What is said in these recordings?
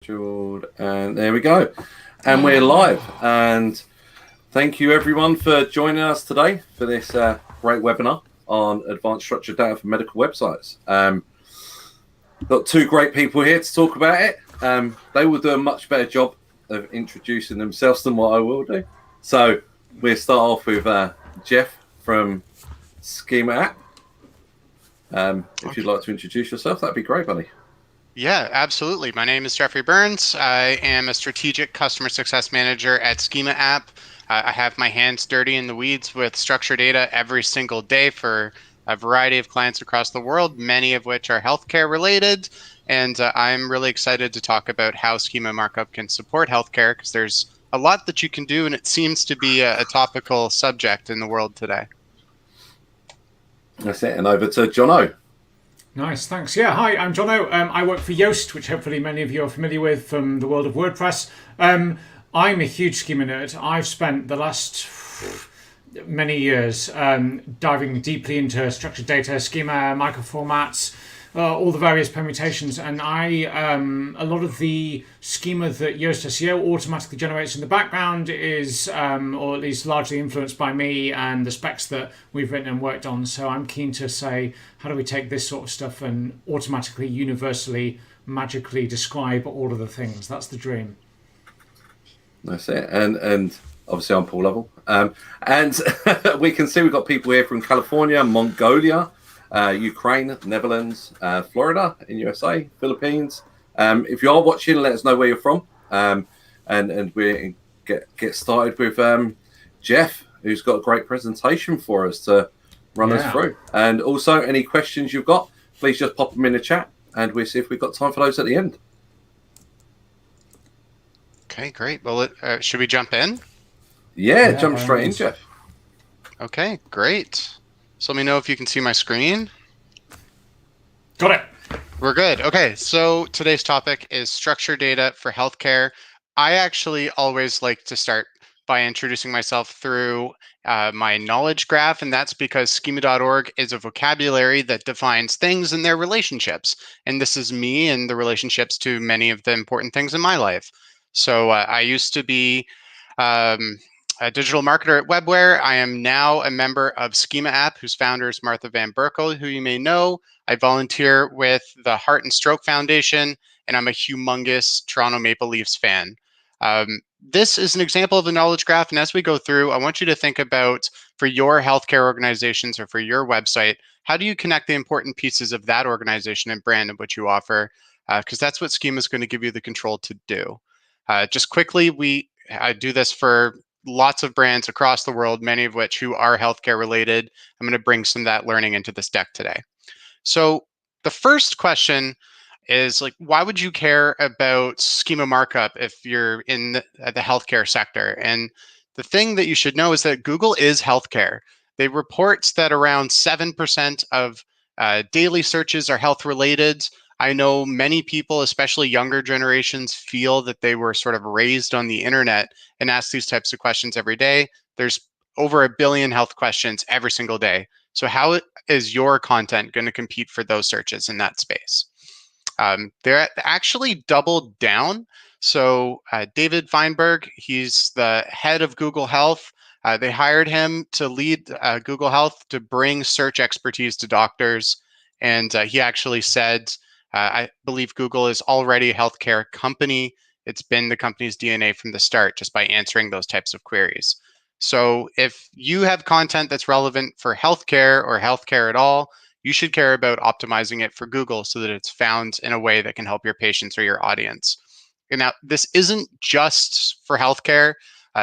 And there we go. And we're live. And thank you everyone for joining us today for this great webinar on advanced structured data for medical websites. Got two great people here to talk about it. They will do a much better job of introducing themselves than what I will do. So we'll start off with Jeff from Schema App. If you'd like to introduce yourself, that'd be great, buddy. Yeah, absolutely. My name is Jeffrey Burns. I am a strategic customer success manager at Schema App. I have my hands dirty in the weeds with structured data every single day for a variety of clients across the world, many of which are healthcare related. And I'm really excited to talk about how Schema Markup can support healthcare because there's a lot that you can do, and it seems to be a topical subject in the world today. That's it. And over to Jono. Nice, thanks. Yeah, hi, I'm Jono. I work for Yoast, which hopefully many of you are familiar with from the world of WordPress. I'm a huge schema nerd. I've spent the last many years diving deeply into structured data, schema, microformats, all the various permutations, and a lot of the schema that Yoast SEO automatically generates in the background is, or at least largely influenced by me and the specs that we've written and worked on. So I'm keen to say, how do we take this sort of stuff and automatically, universally, magically describe all of the things? That's the dream. That's it. And obviously I'm Paul Lovell. And we can see we've got people here from California, Mongolia, Ukraine, Netherlands, Florida in USA, Philippines. If you are watching, let us know where you're from. And we get started with Jeff, who's got a great presentation for us to run us through. And also, any questions you've got, please just pop them in the chat, and we'll see if we've got time for those at the end. Okay, great. Well, should we jump in? Yeah, jump straight in, Jeff. Okay, great. So let me know if you can see my screen. Got it. We're good. Okay, so today's topic is structured data for healthcare. I actually always like to start by introducing myself through my knowledge graph, and that's because schema.org is a vocabulary that defines things and their relationships. And this is me and the relationships to many of the important things in my life. So I used to be a digital marketer at Webware. I am now a member of Schema App, whose founder is Martha Van Berkel, who you may know. I volunteer with the Heart and Stroke Foundation, and I'm a humongous Toronto Maple Leafs fan. This is an example of the knowledge graph, and as we go through, I want you to think about, for your healthcare organizations or for your website, how do you connect the important pieces of that organization and brand of what you offer? Because that's what Schema is going to give you the control to do. Just quickly, I do this for lots of brands across the world, many of which who are healthcare related. I'm going to bring some of that learning into this deck today. So the first question is, like, why would you care about schema markup if you're in the healthcare sector? And the thing that you should know is that Google is healthcare. They report that around 7% of daily searches are health related. I know many people, especially younger generations, feel that they were sort of raised on the internet and ask these types of questions every day. There's over 1 billion health questions every single day. So how is your content going to compete for those searches in that space? They're actually doubled down. So David Feinberg, he's the head of Google Health. They hired him to lead Google Health to bring search expertise to doctors. And he actually said, I believe Google is already a healthcare company. It's been the company's DNA from the start, just by answering those types of queries. So if you have content that's relevant for healthcare or healthcare at all, you should care about optimizing it for Google so that it's found in a way that can help your patients or your audience. And now, this isn't just for healthcare.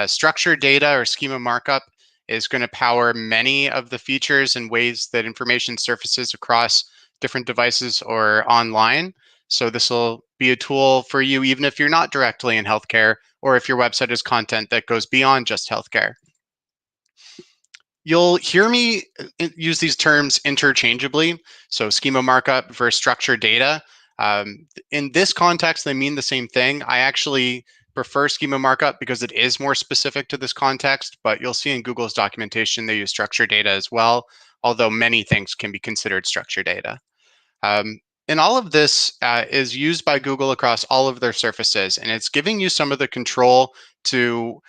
Structured data or schema markup is going to power many of the features and ways that information surfaces across different devices or online. So this will be a tool for you even if you're not directly in healthcare, or if your website is content that goes beyond just healthcare. You'll hear me use these terms interchangeably. So schema markup versus structured data. In this context, they mean the same thing. I actually prefer schema markup because it is more specific to this context, but you'll see in Google's documentation, they use structured data as well, although many things can be considered structured data. And all of this is used by Google across all of their surfaces, and it's giving you some of the control to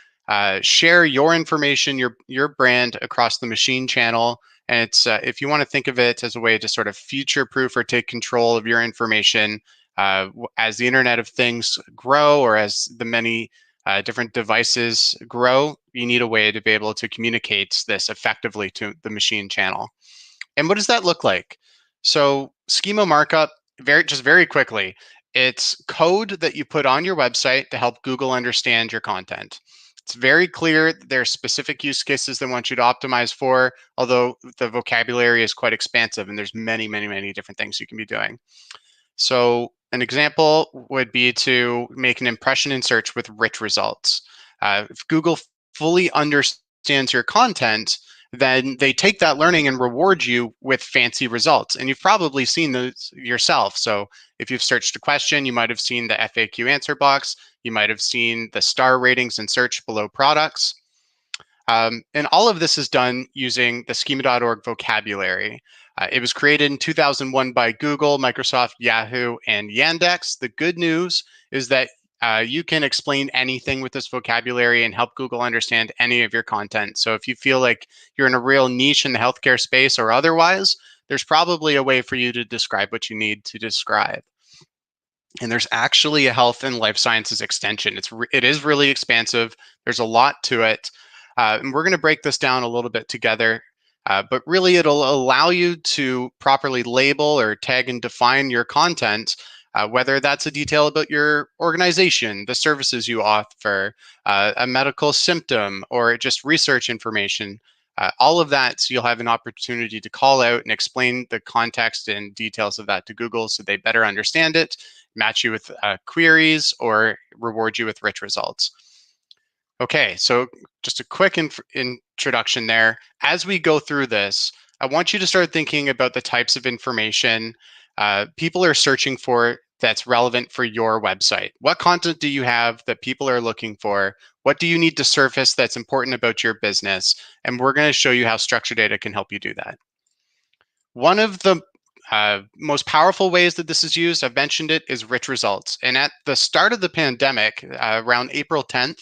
share your information, your brand across the machine channel. And it's if you want to think of it as a way to sort of future-proof or take control of your information as the Internet of Things grow, or as the many different devices grow, you need a way to be able to communicate this effectively to the machine channel. And what does that look like? So schema markup, very quickly, it's code that you put on your website to help Google understand your content. It's very clear there are specific use cases they want you to optimize for, although the vocabulary is quite expansive and there's many different things you can be doing. So an example would be to make an impression in search with rich results. If Google fully understands your content, then they take that learning and reward you with fancy results. And you've probably seen those yourself. So if you've searched a question, you might have seen the FAQ answer box. You might have seen the star ratings and search below products. And all of this is done using the schema.org vocabulary. It was created in 2001 by Google, Microsoft, Yahoo, and Yandex. The good news is that you can explain anything with this vocabulary and help Google understand any of your content. So if you feel like you're in a real niche in the healthcare space or otherwise, there's probably a way for you to describe what you need to describe. And there's actually a health and life sciences extension. It is really expansive. There's a lot to it. And we're going to break this down a little bit together. But really, it'll allow you to properly label or tag and define your content, whether that's a detail about your organization, the services you offer, a medical symptom, or just research information. All of that, so you'll have an opportunity to call out and explain the context and details of that to Google so they better understand it, match you with queries, or reward you with rich results. Okay, so just a quick introduction there. As we go through this, I want you to start thinking about the types of information people are searching for that's relevant for your website. What content do you have that people are looking for? What do you need to surface that's important about your business? And we're going to show you how structured data can help you do that. One of the most powerful ways that this is used, I've mentioned it, is rich results. And at the start of the pandemic, around April 10th,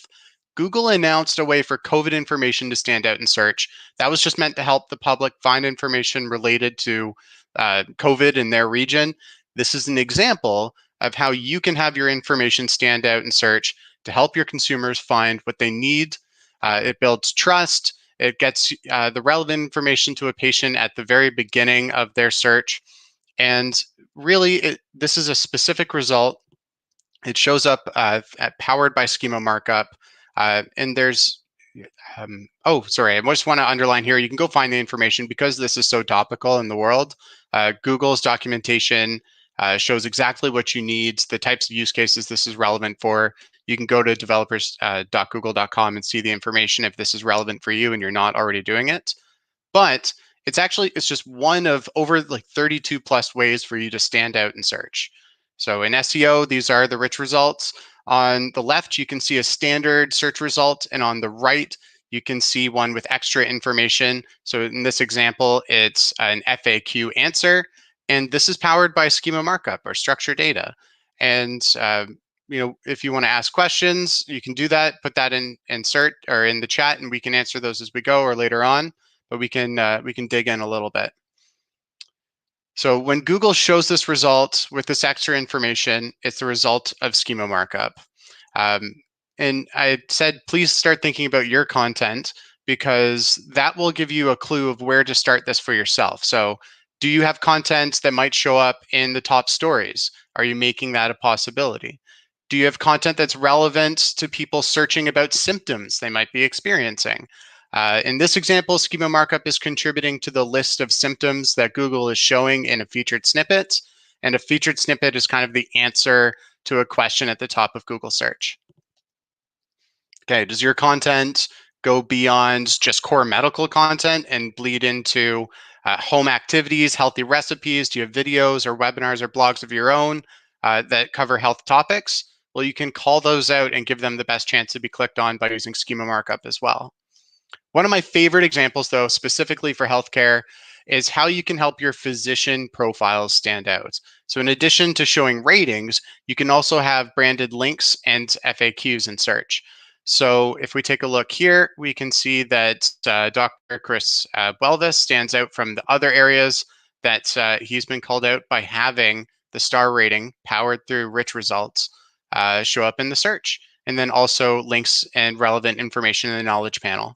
Google announced a way for COVID information to stand out in search. That was just meant to help the public find information related to COVID in their region. This is an example of how you can have your information stand out in search to help your consumers find what they need. It builds trust. It gets the relevant information to a patient at the very beginning of their search. And really, this is a specific result. It shows up powered by schema markup. And there's, oh, sorry, I just want to underline here, you can go find the information because this is so topical in the world. Google's documentation shows exactly what you need, the types of use cases this is relevant for. You can go to developers.google.com and see the information if this is relevant for you and you're not already doing it. But it's just one of over like 32 plus ways for you to stand out in search. So in SEO, these are the rich results. On the left, you can see a standard search result, and on the right, you can see one with extra information. So in this example, it's an FAQ answer, and this is powered by schema markup or structured data. And if you want to ask questions, you can do that. Put that in search or in the chat, and we can answer those as we go or later on. But we can dig in a little bit. So when Google shows this result with this extra information, it's the result of schema markup. And I said, please start thinking about your content because that will give you a clue of where to start this for yourself. So do you have content that might show up in the top stories? Are you making that a possibility? Do you have content that's relevant to people searching about symptoms they might be experiencing? In this example, schema markup is contributing to the list of symptoms that Google is showing in a featured snippet. And a featured snippet is kind of the answer to a question at the top of Google search. Okay, does your content go beyond just core medical content and bleed into home activities, healthy recipes? Do you have videos or webinars or blogs of your own that cover health topics? Well, you can call those out and give them the best chance to be clicked on by using schema markup as well. One of my favorite examples, though, specifically for healthcare, is how you can help your physician profiles stand out. So in addition to showing ratings, you can also have branded links and FAQs in search. So if we take a look here, we can see that Dr. Chris Welvis stands out from the other areas that he's been called out by having the star rating powered through rich results show up in the search, and then also links and relevant information in the knowledge panel.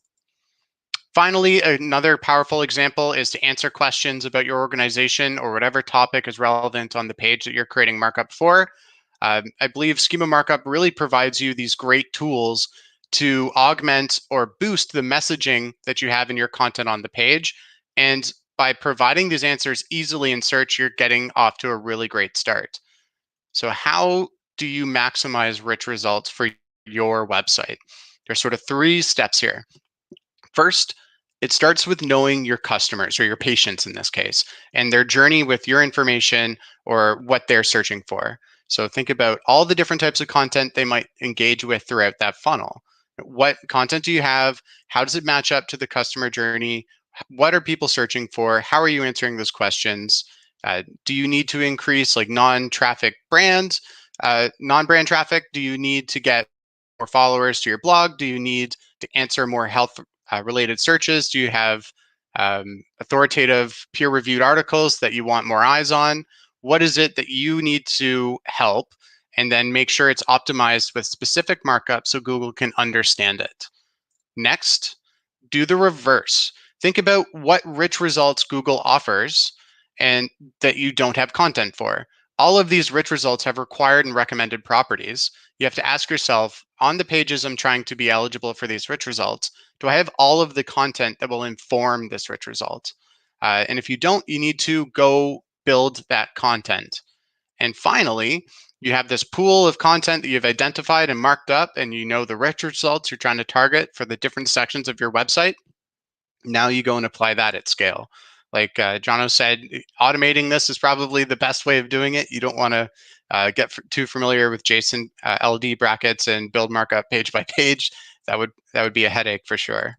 Finally, another powerful example is to answer questions about your organization or whatever topic is relevant on the page that you're creating markup for. I believe Schema Markup really provides you these great tools to augment or boost the messaging that you have in your content on the page. And by providing these answers easily in search, you're getting off to a really great start. So how do you maximize rich results for your website? There's sort of 3 steps here. First, it starts with knowing your customers or your patients in this case and their journey with your information or what they're searching for. So think about all the different types of content they might engage with throughout that funnel. What content do you have? How does it match up to the customer journey? What are people searching for? How are you answering those questions? Do you need to increase like non-brand traffic? Do you need to get more followers to your blog? Do you need to answer more health related searches? Do you have authoritative peer-reviewed articles that you want more eyes on? What is it that you need to help? And then make sure it's optimized with specific markup so Google can understand it. Next, do the reverse. Think about what rich results Google offers and that you don't have content for. All of these rich results have required and recommended properties. You have to ask yourself, on the pages I'm trying to be eligible for these rich results, do I have all of the content that will inform this rich result? And if you don't, you need to go build that content. And finally, you have this pool of content that you've identified and marked up, and you know the rich results you're trying to target for the different sections of your website. Now you go and apply that at scale. Like Jono said, automating this is probably the best way of doing it. You don't want to get too familiar with JSON LD brackets and build markup page by page. That would be a headache for sure.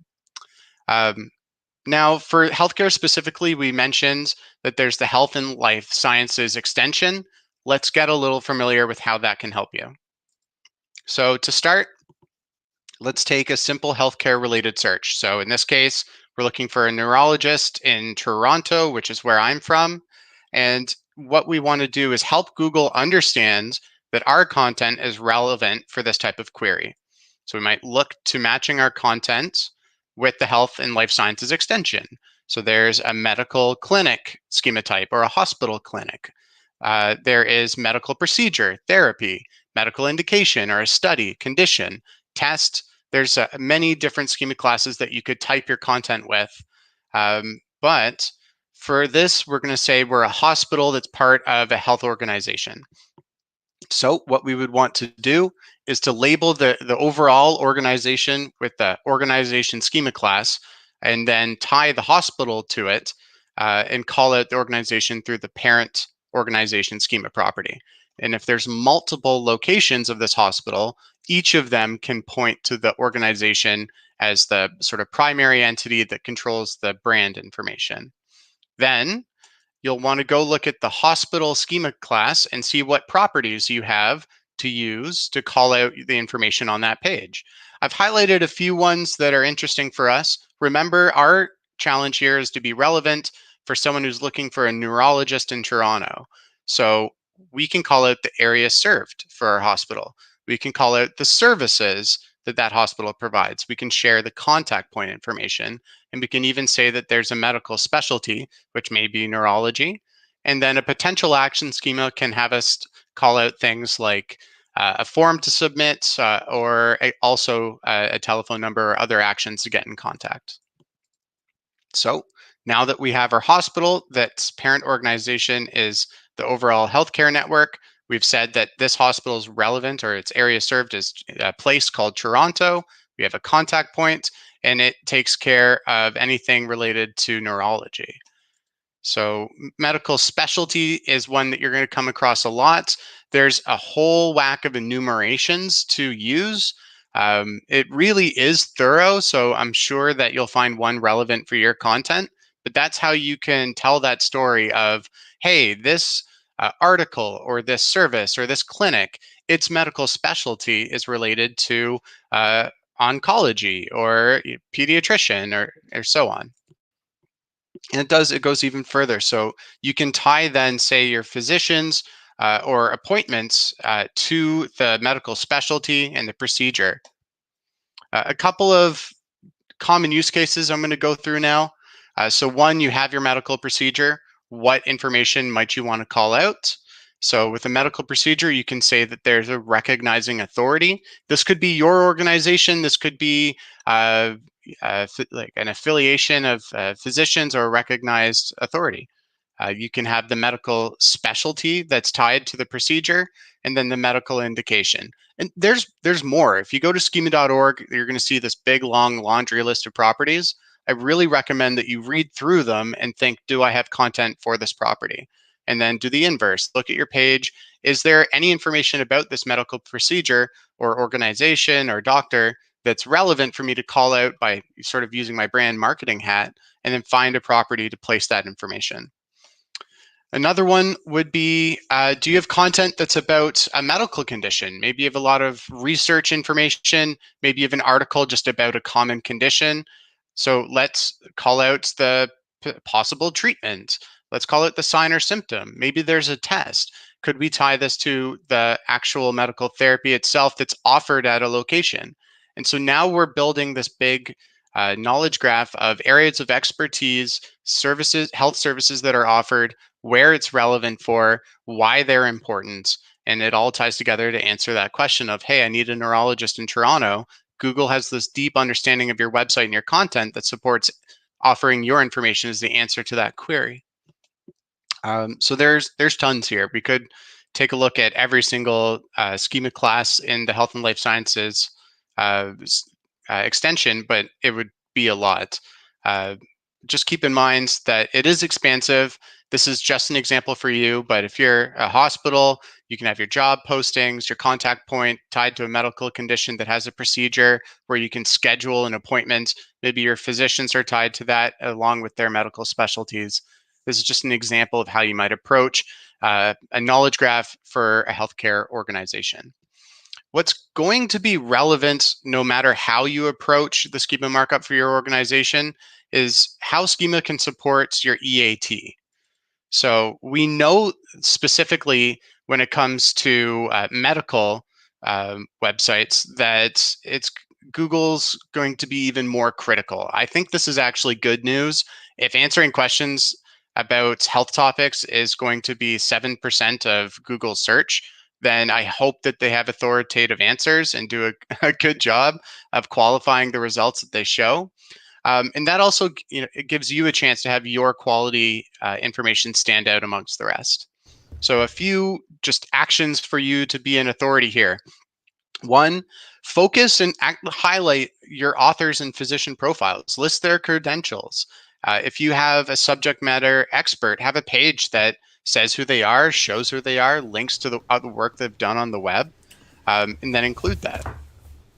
Now, for healthcare specifically, we mentioned that there's the health and life sciences extension. Let's get a little familiar with how that can help you. So to start, let's take a simple healthcare related search. So in this case, we're looking for a neurologist in Toronto, which is where I'm from. And what we want to do is help Google understand that our content is relevant for this type of query. So we might look to matching our content with the health and life sciences extension. So there's a medical clinic schema type or a hospital clinic. There is medical procedure, therapy, medical indication or a study, condition, test. There's many different schema classes that you could type your content with. But for this, we're going to say we're a hospital that's part of a health organization. So what we would want to do is to label the overall organization with the organization schema class, and then tie the hospital to it and call it the organization through the parent organization schema property. And if there's multiple locations of this hospital, each of them can point to the organization as the sort of primary entity that controls the brand information. Then you'll want to go look at the hospital schema class and see what properties you have to use to call out the information on that page. I've highlighted a few ones that are interesting for us. Remember, our challenge here is to be relevant for someone who's looking for a neurologist in Toronto. So we can call out the area served for our hospital. We can call out the services that that hospital provides. We can share the contact point information, and we can even say that there's a medical specialty, which may be neurology. And then a potential action schema can have us call out things like a form to submit or also a telephone number or other actions to get in contact. So now that we have our hospital, that's parent organization is the overall healthcare network. We've said that this hospital is relevant, or its area served is a place called Toronto. We have a contact point, and it takes care of anything related to neurology. So medical specialty is one that you're going to come across a lot. There's a whole whack of enumerations to use. It really is thorough, so I'm sure that you'll find one relevant for your content, but that's how you can tell that story of, hey, this article or this service or this clinic, its medical specialty is related to oncology or pediatrician or so on. And it goes even further. So you can tie then, say, your physicians or appointments to the medical specialty and the procedure. A couple of common use cases I'm going to go through now. So one, you have your medical procedure. What information might you want to call out? So with a medical procedure, you can say that there's a recognizing authority. This could be your organization. This could be like an affiliation of physicians or a recognized authority. You can have the medical specialty that's tied to the procedure, and then the medical indication. And there's more. If you go to schema.org, you're going to see this big, long laundry list of properties. I really recommend that you read through them and think, do I have content for this property? And then do the inverse. Look at your page. Is there any information about this medical procedure or organization or doctor that's relevant for me to call out by sort of using my brand marketing hat, and then find a property to place that information? Another one would be, do you have content that's about a medical condition? Maybe you have a lot of research information. Maybe you have an article just about a common condition. So let's call out the possible treatment. Let's call it the sign or symptom. Maybe there's a test. Could we tie this to the actual medical therapy itself that's offered at a location? And so now we're building this big knowledge graph of areas of expertise, services, health services that are offered, where it's relevant for, why they're important. And it all ties together to answer that question of, hey, I need a neurologist in Toronto. Google has this deep understanding of your website and your content that supports offering your information as the answer to that query. So there's tons here. We could take a look at every single schema class in the health and life sciences extension, but it would be a lot. Just keep in mind that it is expansive. This is just an example for you, but if you're a hospital, you can have your job postings, your contact point tied to a medical condition that has a procedure where you can schedule an appointment. Maybe your physicians are tied to that along with their medical specialties. This is just an example of how you might approach a knowledge graph for a healthcare organization. What's going to be relevant no matter how you approach the schema markup for your organization is how schema can support your EAT. So we know specifically when it comes to medical websites that Google's going to be even more critical. I think this is actually good news. If answering questions about health topics is going to be 7% of Google's search, then I hope that they have authoritative answers and do a good job of qualifying the results that they show. And that also, it gives you a chance to have your quality information stand out amongst the rest. So a few just actions for you to be an authority here. One, focus and highlight your authors and physician profiles. List their credentials. If you have a subject matter expert, have a page that says who they are, shows who they are, links to the work they've done on the web, and then include that.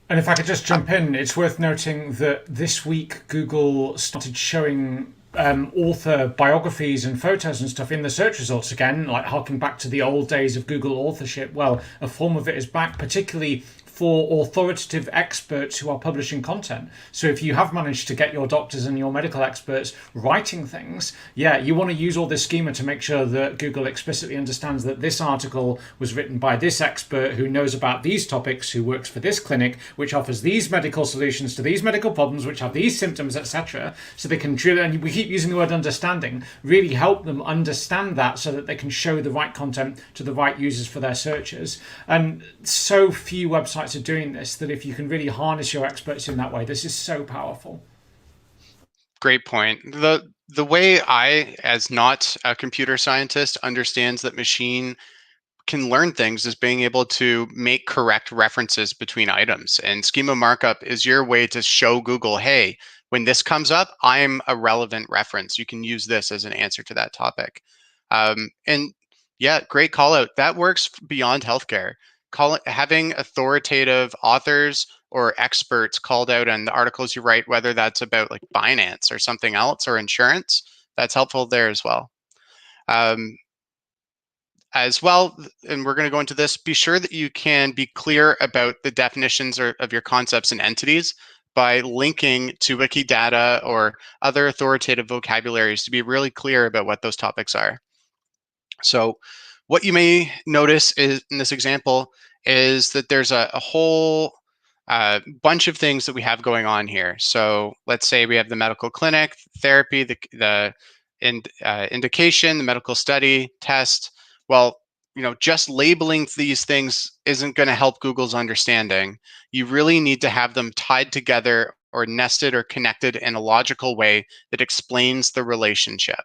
And if I could just jump in, it's worth noting that this week Google started showing author biographies and photos and stuff in the search results again, like harking back to the old days of Google authorship. Well, a form of it is back, particularly for authoritative experts who are publishing content. So if you have managed to get your doctors and your medical experts writing things, yeah, you want to use all this schema to make sure that Google explicitly understands that this article was written by this expert who knows about these topics, who works for this clinic, which offers these medical solutions to these medical problems, which have these symptoms, etc. So they can drill, and we keep using the word understanding, really help them understand that so that they can show the right content to the right users for their searches. And so few websites are doing this that if you can really harness your experts in that way, this is so powerful. Great point. The way I, as not a computer scientist, understands that machine can learn things is being able to make correct references between items. And schema markup is your way to show Google, hey, when this comes up, I'm a relevant reference. You can use this as an answer to that topic. And yeah, great call out. That works beyond healthcare. Having authoritative authors or experts called out in the articles you write, whether that's about like finance or something else or insurance. That's helpful there as well. As well, and we're going to go into this, be sure that you can be clear about the definitions of your concepts and entities by linking to Wikidata or other authoritative vocabularies to be really clear about what those topics are. So what you may notice is in this example is that there's a whole bunch of things that we have going on here. So let's say we have the medical clinic, therapy, the indication, the medical study, test. Well, just labeling these things isn't going to help Google's understanding. You really need to have them tied together or nested or connected in a logical way that explains the relationship.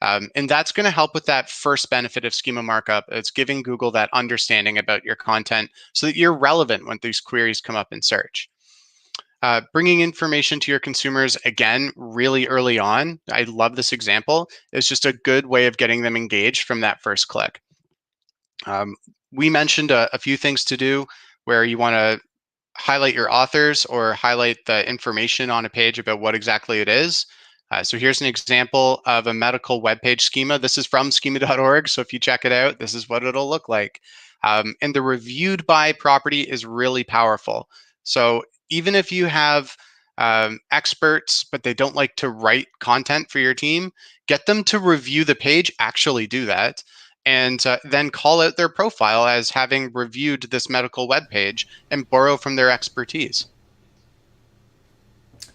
And that's going to help with that first benefit of schema markup. It's giving Google that understanding about your content so that you're relevant when these queries come up in search. Bringing information to your consumers, again, really early on, I love this example, is just a good way of getting them engaged from that first click. We mentioned a few things to do where you want to highlight your authors or highlight the information on a page about what exactly it is. So here's an example of a medical webpage schema. This is from schema.org. So if you check it out, this is what it'll look like. And the reviewed by property is really powerful. So even if you have experts, but they don't like to write content for your team, get them to review the page, actually do that, and then call out their profile as having reviewed this medical webpage and borrow from their expertise.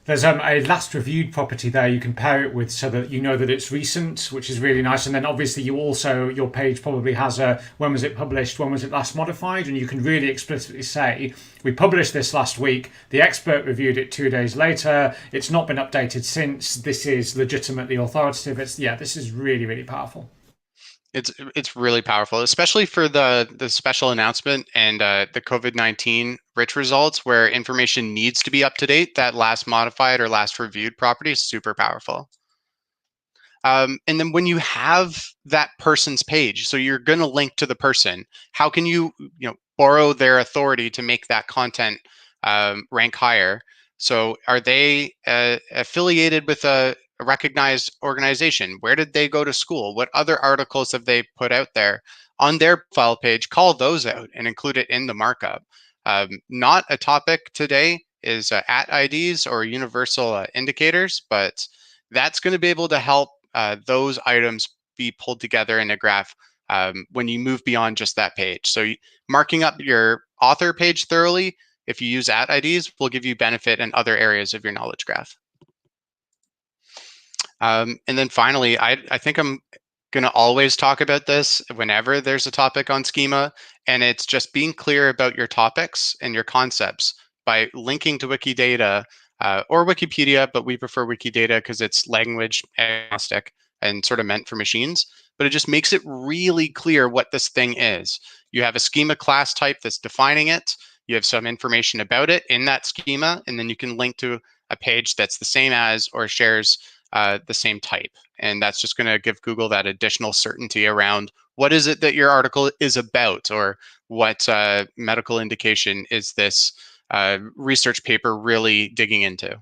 There's a last reviewed property there you can pair it with so that you know that it's recent, which is really nice. And then obviously your page probably has a when was it published, when was it last modified, and you can really explicitly say, we published this last week, the expert reviewed it 2 days later, it's not been updated since, this is legitimately authoritative. This is really, really powerful. It's really powerful, especially for the special announcement and the COVID-19 rich results where information needs to be up to date. That last modified or last reviewed property is super powerful. And then when you have that person's page, so you're going to link to the person, how can you borrow their authority to make that content rank higher? So are they affiliated with a recognized organization? Where did they go to school? What other articles have they put out there on their profile page? Call those out and include it in the markup. Not a topic today is at IDs or universal indicators, but that's going to be able to help those items be pulled together in a graph when you move beyond just that page. So marking up your author page thoroughly, if you use at IDs, will give you benefit in other areas of your knowledge graph. And then finally, I think I'm going to always talk about this whenever there's a topic on schema, and it's just being clear about your topics and your concepts by linking to Wikidata or Wikipedia, but we prefer Wikidata because it's language agnostic and sort of meant for machines, but it just makes it really clear what this thing is. You have a schema class type that's defining it. You have some information about it in that schema, and then you can link to a page that's the same as or shares the same type. And that's just going to give Google that additional certainty around what is it that your article is about, or what medical indication is this research paper really digging into.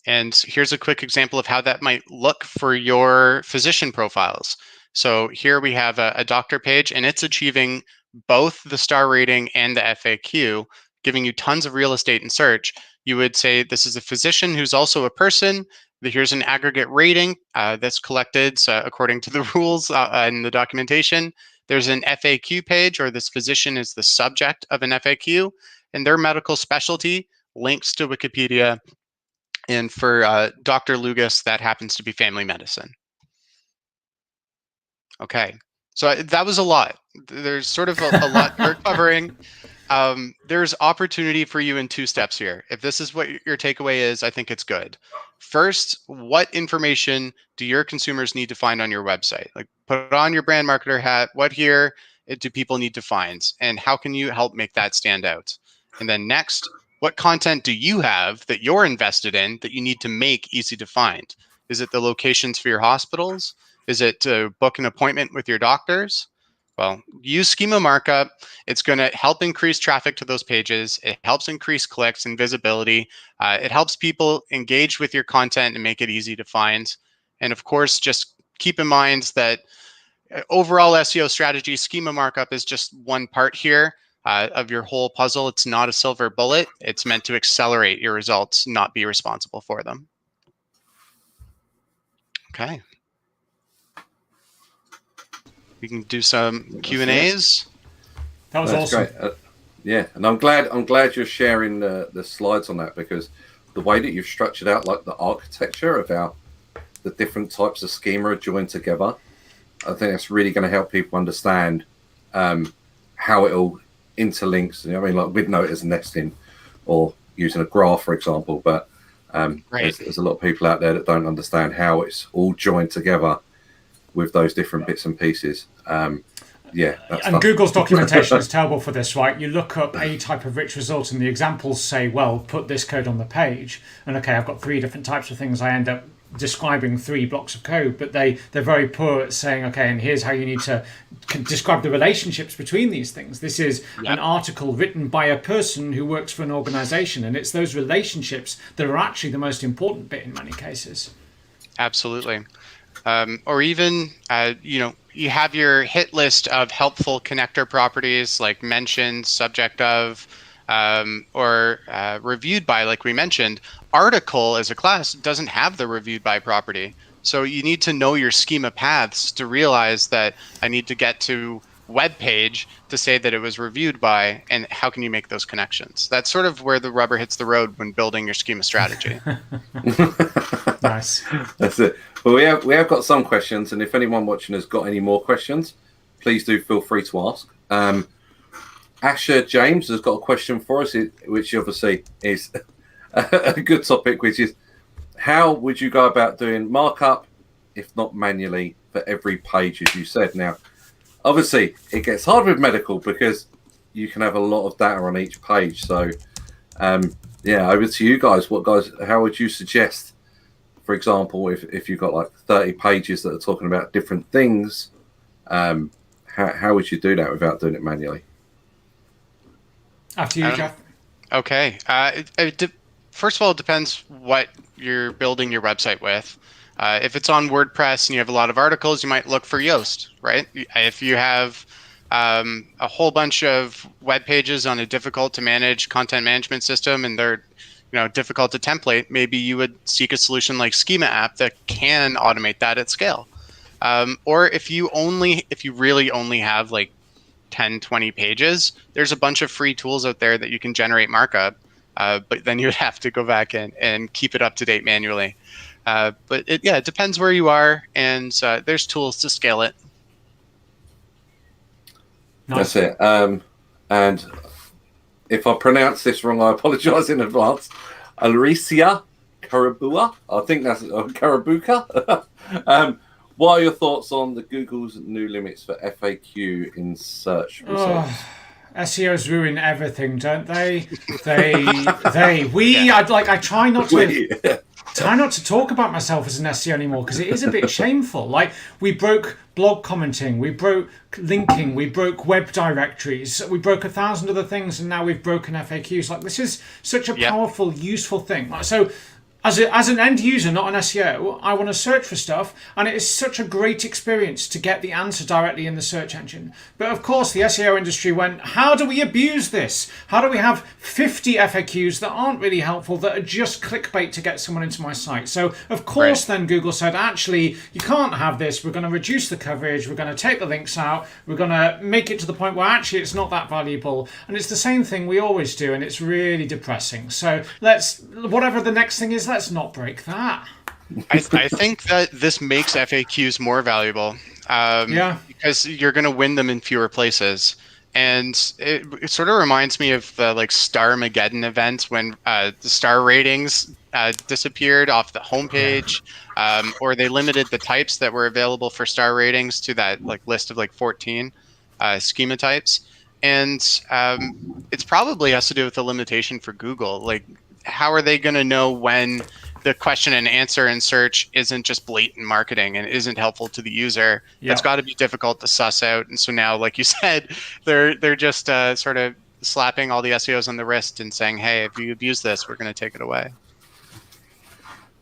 And here's a quick example of how that might look for your physician profiles. So here we have a doctor page, and it's achieving both the star rating and the FAQ, giving you tons of real estate in search. You would say this is a physician who's also a person. Here's an aggregate rating that's collected according to the rules in the documentation. There's an FAQ page, or this physician is the subject of an FAQ, and their medical specialty links to Wikipedia. And for Dr. Lugas, that happens to be family medicine. Okay, so that was a lot. There's sort of a lot you're covering. There's opportunity for you in 2 steps here. If this is what your takeaway is, I think it's good. First, what information do your consumers need to find on your website? Like, put on your brand marketer hat. What here do people need to find? And how can you help make that stand out? And then next, what content do you have that you're invested in that you need to make easy to find? Is it the locations for your hospitals? Is it to book an appointment with your doctors? Well, use schema markup. It's going to help increase traffic to those pages. It helps increase clicks and visibility. It helps people engage with your content and make it easy to find. And of course, just keep in mind that overall SEO strategy, schema markup is just one part here of your whole puzzle. It's not a silver bullet. It's meant to accelerate your results, not be responsible for them. Okay. We can do some Q&As. That was That's awesome. great. Yeah, and I'm glad you're sharing the slides on that, because the way that you've structured out like the architecture of how the different types of schema are joined together, I think that's really going to help people understand how it all interlinks. You know, I mean, like with notice nesting or using a graph, for example, but there's a lot of people out there that don't understand how it's all joined together with those different bits and pieces. And Google's documentation is terrible for this, right? You look up a type of rich result and the examples say, well, put this code on the page. And okay, I've got 3 different types of things. I end up describing 3 blocks of code, but they're very poor at saying, okay, and here's how you need to describe the relationships between these things. This is an article written by a person who works for an organization, and it's those relationships that are actually the most important bit in many cases. Absolutely. Or even, you have your hit list of helpful connector properties like mentioned, subject of, or reviewed by, like we mentioned. Article as a class doesn't have the reviewed by property. So you need to know your schema paths to realize that I need to get to web page to say that it was reviewed by, and how can you make those connections? That's sort of where the rubber hits the road when building your schema strategy. Nice. That's it. Well, we have got some questions, and if anyone watching has got any more questions, please do feel free to ask. Asher James has got a question for us, which obviously is a good topic, which is, how would you go about doing markup, if not manually, for every page, as you said? Now, obviously, it gets hard with medical because you can have a lot of data on each page. So, over to you guys. How would you suggest, for example, if you've got like 30 pages that are talking about different things, how would you do that without doing it manually? After you, Jeff. Okay. First of all, it depends what you're building your website with. If it's on WordPress and you have a lot of articles, you might look for Yoast, right? If you have a whole bunch of web pages on a difficult to manage content management system and they're difficult to template, maybe you would seek a solution like Schema App that can automate that at scale. Or if you really only have like 10, 20 pages, there's a bunch of free tools out there that you can generate markup, but then you would have to go back and keep it up to date manually. But it depends where you are, and there's tools to scale it. Nice. That's it. And if I pronounce this wrong, I apologize in advance. Alicia Karabua, I think that's Karabuka. What are your thoughts on the Google's new limits for FAQ in search results? SEOs ruin everything, don't they? I try not to talk about myself as an SEO anymore because it is a bit shameful. Like, we broke blog commenting, we broke linking, we broke web directories, we broke 1,000 other things, and now we've broken FAQs. Like, this is such a powerful, useful thing. So, as an end user, not an SEO, I want to search for stuff, and it is such a great experience to get the answer directly in the search engine. But of course, the SEO industry went, how do we abuse this? How do we have 50 FAQs that aren't really helpful, that are just clickbait to get someone into my site? So, of course, then Google said, actually, you can't have this. We're going to reduce the coverage. We're going to take the links out. We're going to make it to the point where actually it's not that valuable. And it's the same thing we always do, and it's really depressing. So whatever the next thing is, let's not break that. I think that this makes FAQs more valuable. Because you're going to win them in fewer places. And it sort of reminds me of the Starmageddon event when the star ratings disappeared off the homepage, or they limited the types that were available for star ratings to that list of 14 schema types. And it's probably has to do with the limitation for Google. How are they going to know when the question and answer in search isn't just blatant marketing and isn't helpful to the user. That's got to be difficult to suss out. And so now, like you said, they're just sort of slapping all the SEOs on the wrist and saying, hey, if you abuse this, we're going to take it away.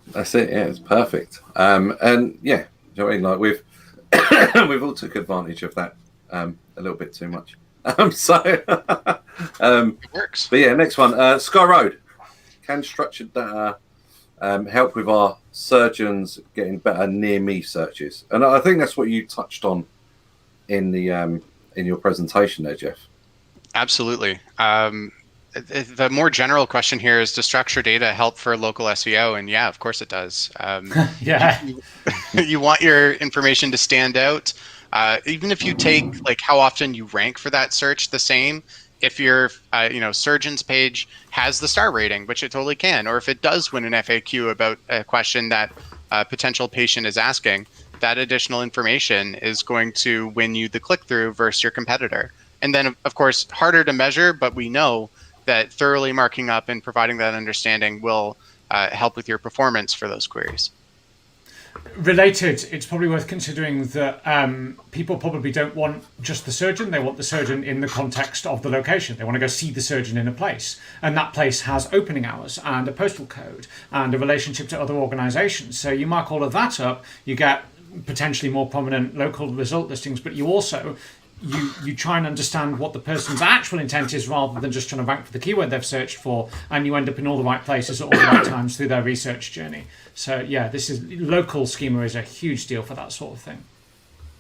That's it. Yeah, it's perfect. And yeah, you know what I mean? Like we've all took advantage of that a little bit too much. It works. But yeah, next one. Sky Road. Can structured data help with our surgeons getting better near me searches? And I think that's what you touched on in your presentation there, Jeff. Absolutely. The more general question here is, does structured data help for local SEO? And yeah, of course it does. Yeah. You want your information to stand out. Even if you take like how often you rank for that search the same, if your surgeon's page has the star rating, which it totally can, or if it does win an FAQ about a question that a potential patient is asking, that additional information is going to win you the click-through versus your competitor. And then, of course, harder to measure, but we know that thoroughly marking up and providing that understanding will help with your performance for those queries. Related, it's probably worth considering that people probably don't want just the surgeon. They want the surgeon in the context of the location. They want to go see the surgeon in a place. And that place has opening hours and a postal code and a relationship to other organizations. So you mark all of that up, you get potentially more prominent local result listings, but you also you try and understand what the person's actual intent is rather than just trying to rank for the keyword they've searched for, and you end up in all the right places at all the right times through their research journey. So yeah, local schema is a huge deal for that sort of thing.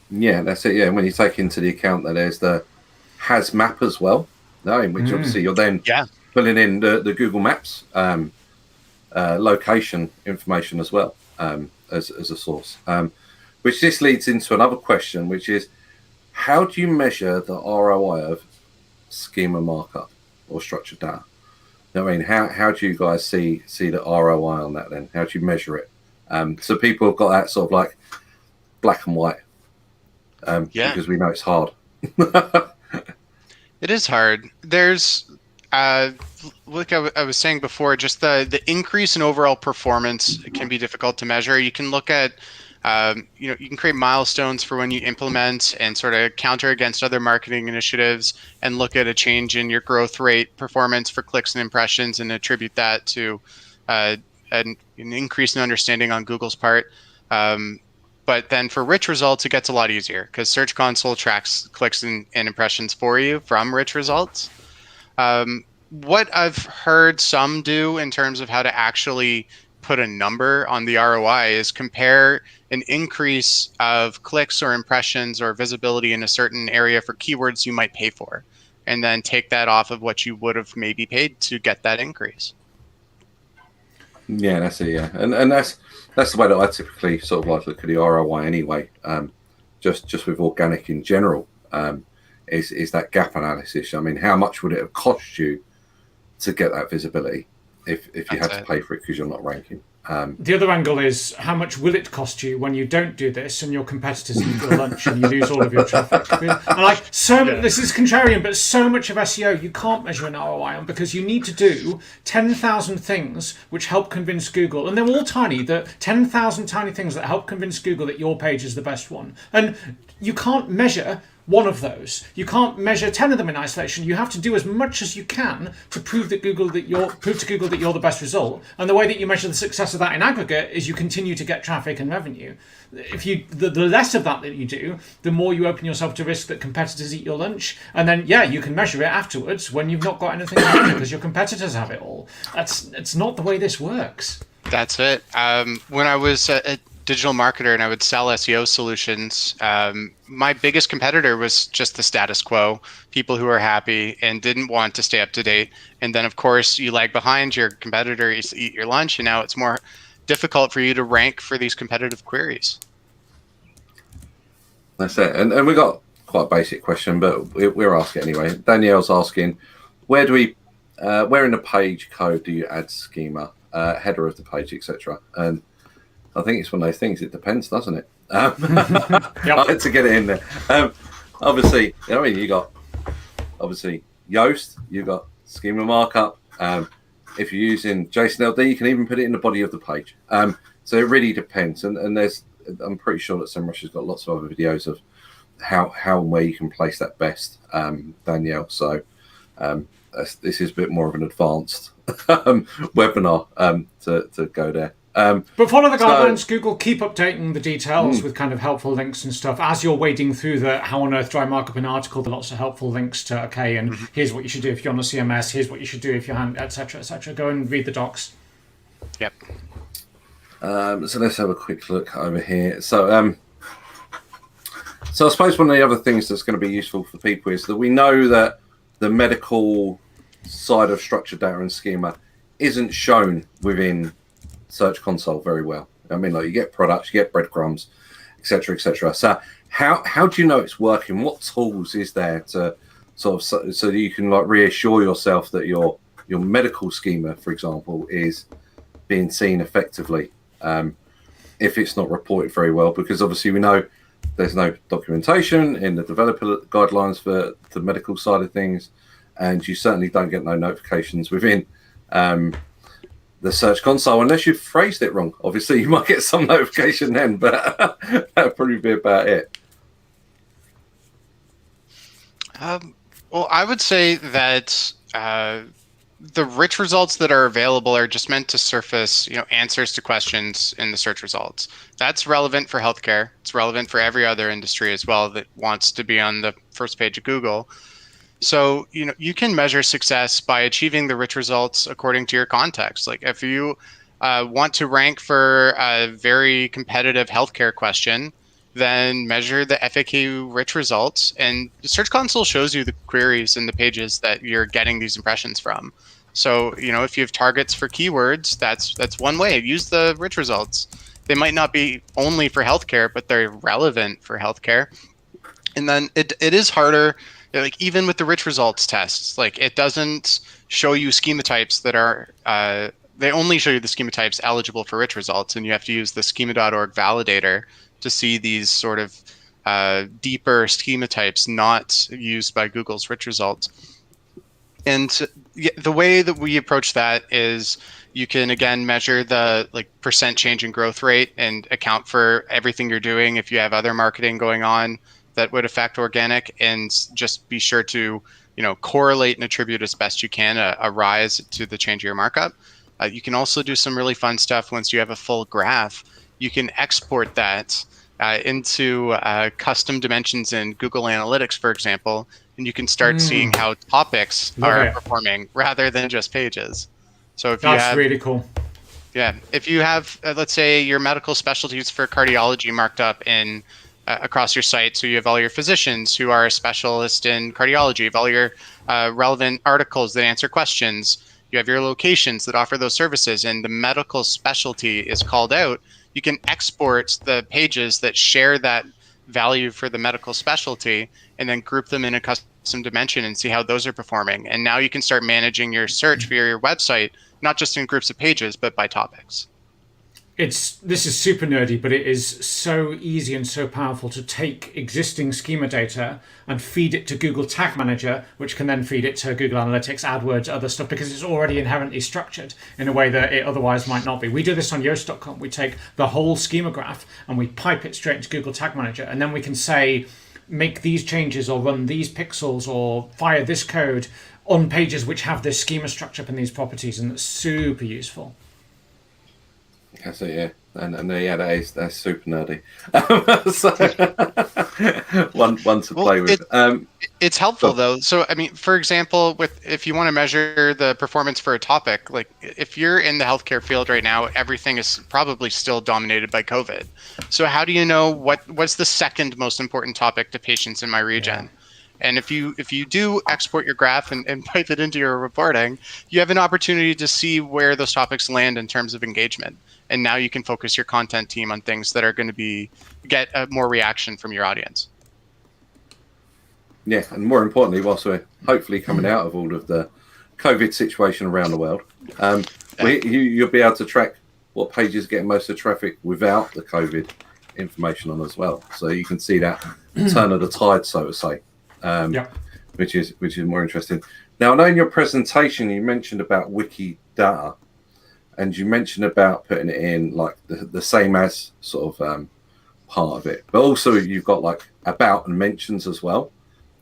Yeah, that's it. Yeah, and when you take into the account that there's the has map as well, in which obviously you're then pulling in the Google Maps location information as well as a source. Which this leads into another question, which is, how do you measure the ROI of schema markup or structured data? I mean, how do you guys see the ROI on that then? How do you measure it? So people have got that sort of like black and white because we know it's hard. It is hard. There's, like I was saying before, just the increase in overall performance can be difficult to measure. You can look at you can create milestones for when you implement and sort of counter against other marketing initiatives and look at a change in your growth rate performance for clicks and impressions and attribute that to an increase in understanding on Google's part. But then for rich results, it gets a lot easier because Search Console tracks clicks and impressions for you from rich results. What I've heard some do in terms of how to actually put a number on the ROI is compare an increase of clicks or impressions or visibility in a certain area for keywords you might pay for, and then take that off of what you would have maybe paid to get that increase. Yeah, that's it. Yeah, and that's the way that I typically sort of like look at the ROI anyway. Just with organic in general, is that gap analysis. I mean, how much would it have cost you to get that visibility if you had to pay for it because you're not ranking? The other angle is, how much will it cost you when you don't do this and your competitors eat your lunch and you lose all of your traffic? And this is contrarian, but so much of SEO you can't measure an ROI on because you need to do 10,000 things which help convince Google, and they're all tiny. The 10,000 tiny things that help convince Google that your page is the best one, and you can't measure one of those. You can't measure 10 of them in isolation. You have to do as much as you can to prove to Google that you're the best result. And the way that you measure the success of that in aggregate is you continue to get traffic and revenue. If the less of that you do, the more you open yourself to risk that competitors eat your lunch. And then you can measure it afterwards when you've not got anything to measure because your competitors have it all. It's not the way this works. That's it. When I was a digital marketer and I would sell SEO solutions, my biggest competitor was just the status quo, people who are happy and didn't want to stay up to date. And then, of course, you lag behind, your competitor used to eat your lunch, and now it's more difficult for you to rank for these competitive queries. That's it. And we got quite a basic question, but we're asking anyway. Danielle's asking, where in the page code do you add schema, header of the page, etc.? And I think it's one of those things. It depends, doesn't it? I had to get it in there. Obviously, you got Yoast, you got schema markup. if you're using JSON LD, you can even put it in the body of the page. So it really depends. And I'm pretty sure that SEMrush's got lots of other videos of how and where you can place that best, Danielle. So this is a bit more of an advanced webinar to go there. But follow the guidelines, Google. Keep updating the details with kind of helpful links and stuff. As you're wading through the how on earth do I mark up an article, there are lots of helpful links to, okay, and here's what you should do if you're on a CMS, here's what you should do if you're etc., etc. Go and read the docs. Yep. So let's have a quick look over here. So I suppose one of the other things that's going to be useful for people is that we know that the medical side of structured data and schema isn't shown within Search Console very well. I mean, like, you get products, you get breadcrumbs, etc., etc. So how do you know it's working? What tools is there to sort of so that you can like reassure yourself that your medical schema, for example, is being seen effectively if it's not reported very well? Because obviously we know there's no documentation in the developer guidelines for the medical side of things, and you certainly don't get no notifications within the Search Console unless you've phrased it wrong. Obviously, you might get some notification then, but that'll probably be about it. Well, I would say that the rich results that are available are just meant to surface, answers to questions in the search results. That's relevant for healthcare. It's relevant for every other industry as well that wants to be on the first page of Google. So, you can measure success by achieving the rich results according to your context. Like if you want to rank for a very competitive healthcare question, then measure the FAQ rich results, and the Search Console shows you the queries and the pages that you're getting these impressions from. So, if you have targets for keywords, that's one way. Use the rich results. They might not be only for healthcare, but they're relevant for healthcare. And then it is harder, like even with the rich results tests, like it doesn't show you schema types that are, they only show you the schema types eligible for rich results, and you have to use the schema.org validator to see these sort of deeper schema types not used by Google's rich results. And the way that we approach that is you can, again, measure the percent change in growth rate and account for everything you're doing if you have other marketing going on that would affect organic, and just be sure to correlate and attribute as best you can a rise to the change of your markup. You can also do some really fun stuff once you have a full graph. You can export that into custom dimensions in Google Analytics, for example, and you can start seeing how topics are performing rather than just pages. So if that's really cool. Yeah, if you have, let's say, your medical specialties for cardiology marked up in across your site, so you have all your physicians who are a specialist in cardiology, you have all your relevant articles that answer questions, you have your locations that offer those services, and the medical specialty is called out, you can export the pages that share that value for the medical specialty and then group them in a custom dimension and see how those are performing. And now you can start managing your search for your website, not just in groups of pages, but by topics. This is super nerdy, but it is so easy and so powerful to take existing schema data and feed it to Google Tag Manager, which can then feed it to Google Analytics, AdWords, other stuff, because it's already inherently structured in a way that it otherwise might not be. We do this on Yoast.com. We take the whole schema graph and we pipe it straight into Google Tag Manager, and then we can say, make these changes or run these pixels or fire this code on pages which have this schema structure and these properties, and it's super useful. That's it, yeah. And yeah, that's super nerdy. one to play with. It's helpful though. So I mean, for example, if you want to measure the performance for a topic, like if you're in the healthcare field right now, everything is probably still dominated by COVID. So how do you know what's the second most important topic to patients in my region? Yeah. And if you do export your graph and pipe it into your reporting, you have an opportunity to see where those topics land in terms of engagement. And now you can focus your content team on things that are going to get more reaction from your audience. Yeah, and more importantly, whilst we're hopefully coming out of all of the COVID situation around the world, you'll be able to track what pages are getting most of the traffic without the COVID information on as well. So you can see that turn of the tide, so to say. Which is more interesting. Now, I know in your presentation you mentioned about Wikidata Wikidata, and you mentioned about putting it in like the same as sort of part of it, but also you've got like about and mentions as well.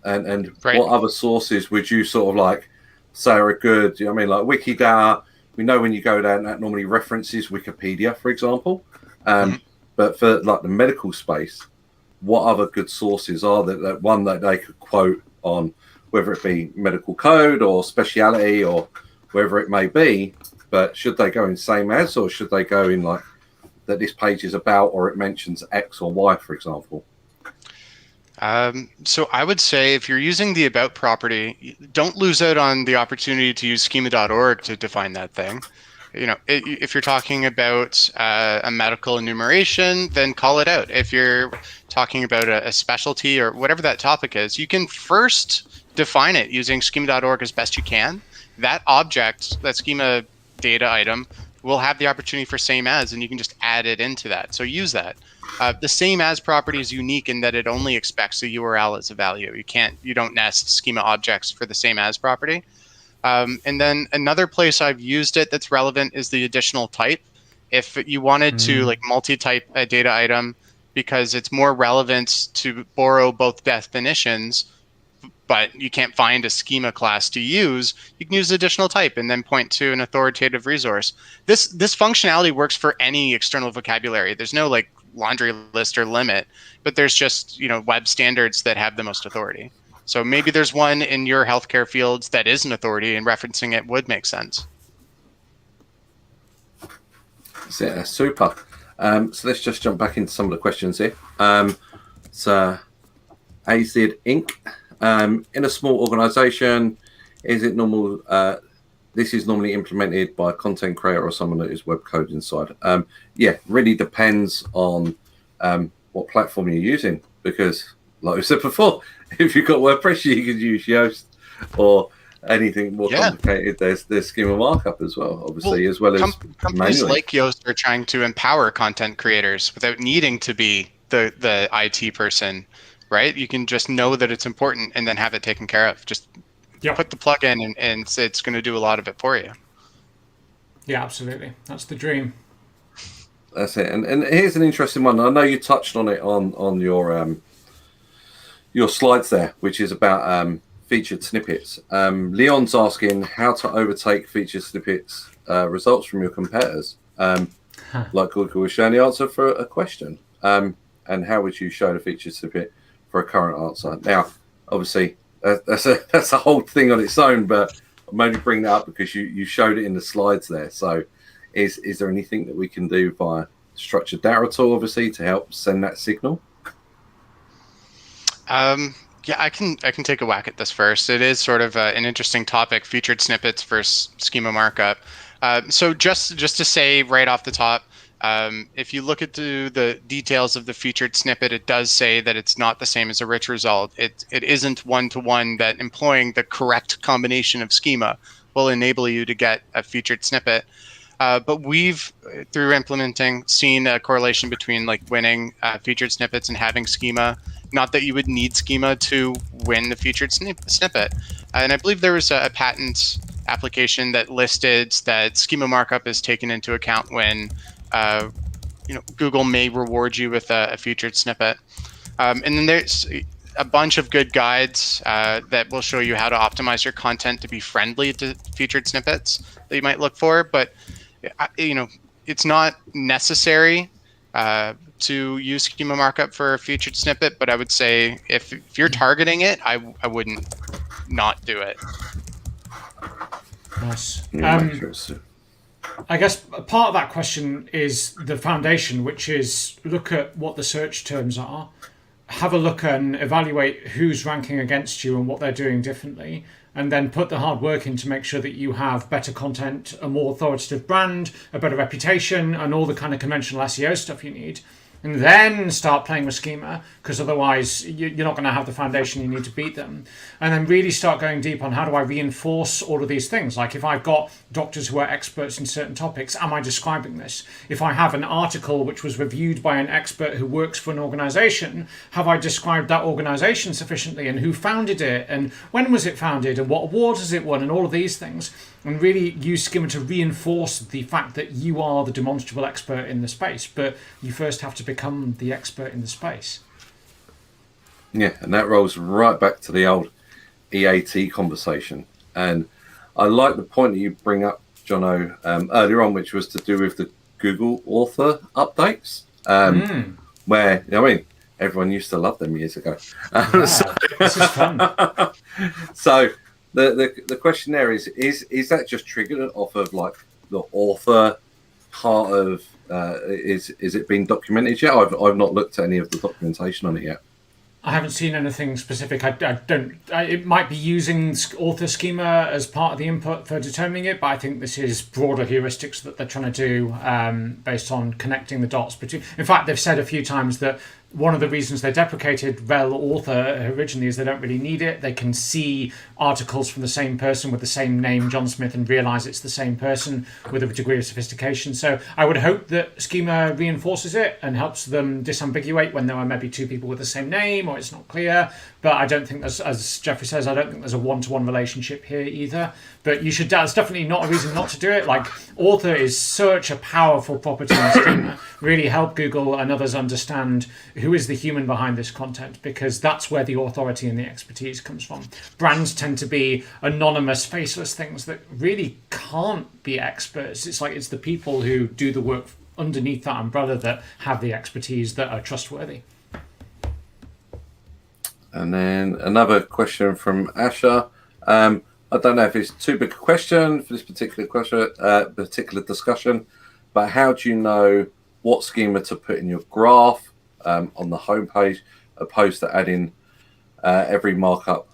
And Right. what other sources would you sort of like say are good? You know what I mean, like Wikidata. We know when you go down that normally references Wikipedia, for example. But for like the medical space, what other good sources are there, that one that they could quote on, whether it be medical code or speciality or wherever it may be? But should they go in same as, or should they go in like that this page is about, or it mentions X or Y, for example? So I would say if you're using the about property, don't lose out on the opportunity to use schema.org to define that thing. If you're talking about a medical enumeration, then call it out. If you're talking about a specialty or whatever that topic is, you can first define it using schema.org as best you can. That object, that schema data item, will have the opportunity for same as, and you can just add it into that. So use that. The same as property is unique in that it only expects a URL as a value. You don't nest schema objects for the same as property. And then another place I've used it that's relevant is the additional type. If you wanted to like multi-type a data item because it's more relevant to borrow both definitions, but you can't find a schema class to use, you can use additional type and then point to an authoritative resource. This functionality works for any external vocabulary. There's no like laundry list or limit, but there's just, web standards that have the most authority. So maybe there's one in your healthcare fields that is an authority, and referencing it would make sense. Yeah, super. So let's just jump back into some of the questions here. So AZ Inc. In a small organization, is it normal? This is normally implemented by a content creator or someone that is web code inside. Yeah, really depends on what platform you're using, because like we said before, if you've got WordPress, you can use Yoast, or anything more complicated, there's schema markup as well, obviously, as well as companies manually. like Yoast are trying to empower content creators without needing to be the IT person, right? You can just know that it's important and then have it taken care of. Just put the plug in and it's going to do a lot of it for you. Yeah, absolutely. That's the dream. That's it. And here's an interesting one. I know you touched on it on your slides there, which is about featured snippets. Leon's asking how to overtake featured snippets results from your competitors. Like Google was showing the answer for a question. And how would you show the featured snippet for a current answer? Now, obviously, that's a whole thing on its own, but I'm only bringing that up because you showed it in the slides there. So is there anything that we can do via structured data tool, obviously, to help send that signal? Yeah, I can take a whack at this first. It is sort of an interesting topic, featured snippets versus schema markup. So just to say right off the top, if you look at the details of the featured snippet, it does say that it's not the same as a rich result. It isn't one-to-one that employing the correct combination of schema will enable you to get a featured snippet. But we've, through implementing, seen a correlation between like winning featured snippets and having schema. Not that you would need schema to win the featured snippet. And I believe there was a patent application that listed that schema markup is taken into account when Google may reward you with a featured snippet. And then there's a bunch of good guides that will show you how to optimize your content to be friendly to featured snippets that you might look for. But it's not necessary to use schema markup for a featured snippet, but I would say if you're targeting it, I wouldn't not do it. Nice. I guess part of that question is the foundation, which is look at what the search terms are, have a look and evaluate who's ranking against you and what they're doing differently, and then put the hard work in to make sure that you have better content, a more authoritative brand, a better reputation, and all the kind of conventional SEO stuff you need. and then start playing with schema, because otherwise you're not going to have the foundation you need to beat them. And then really start going deep on how do I reinforce all of these things. Like if I've got doctors who are experts in certain topics, am I describing this? If I have an article which was reviewed by an expert who works for an organization, have I described that organization sufficiently, and who founded it, and when was it founded, and what awards has it won, and all of these things, and really use schema to reinforce the fact that you are the demonstrable expert in the space, but you first have to become the expert in the space. Yeah, and that rolls right back to the old EAT conversation. And I like the point that you bring up, Jono, earlier on, which was to do with the Google author updates, where, everyone used to love them years ago. This is fun. So the question there is that just triggered off of like the author part of is it being documented yet? I've not looked at any of the documentation on it yet. I haven't seen anything specific. I don't. It might be using author schema as part of the input for determining it, but I think this is broader heuristics that they're trying to do based on connecting the dots between. In fact, they've said a few times that one of the reasons they deprecated rel author originally is they don't really need it. They can see articles from the same person with the same name, John Smith, and realize it's the same person with a degree of sophistication. So I would hope that schema reinforces it and helps them disambiguate when there are maybe two people with the same name or it's not clear. But I don't think there's, as Jeffrey says, I don't think there's a one-to-one relationship here either. But you should, that's definitely not a reason not to do it. Like, author is such a powerful property in schema. Really help Google and others understand who is the human behind this content, because that's where the authority and the expertise comes from. Brands tend to be anonymous, faceless things that really can't be experts. It's like it's the people who do the work underneath that umbrella that have the expertise that are trustworthy. And then another question from Asha. I don't know if it's too big a question for this particular discussion, but how do you know what schema to put in your graph on the homepage, opposed to adding every markup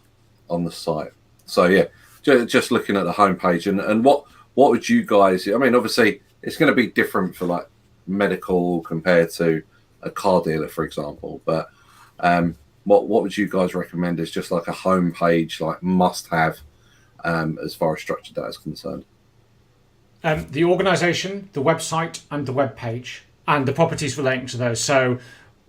on the site? So yeah, just looking at the homepage and what would you guys? I mean, obviously it's going to be different for like medical compared to a car dealer, for example, but what would you guys recommend as just like a homepage, like must have, as far as structured data is concerned? The organization, the website, and the web page, and the properties relating to those. So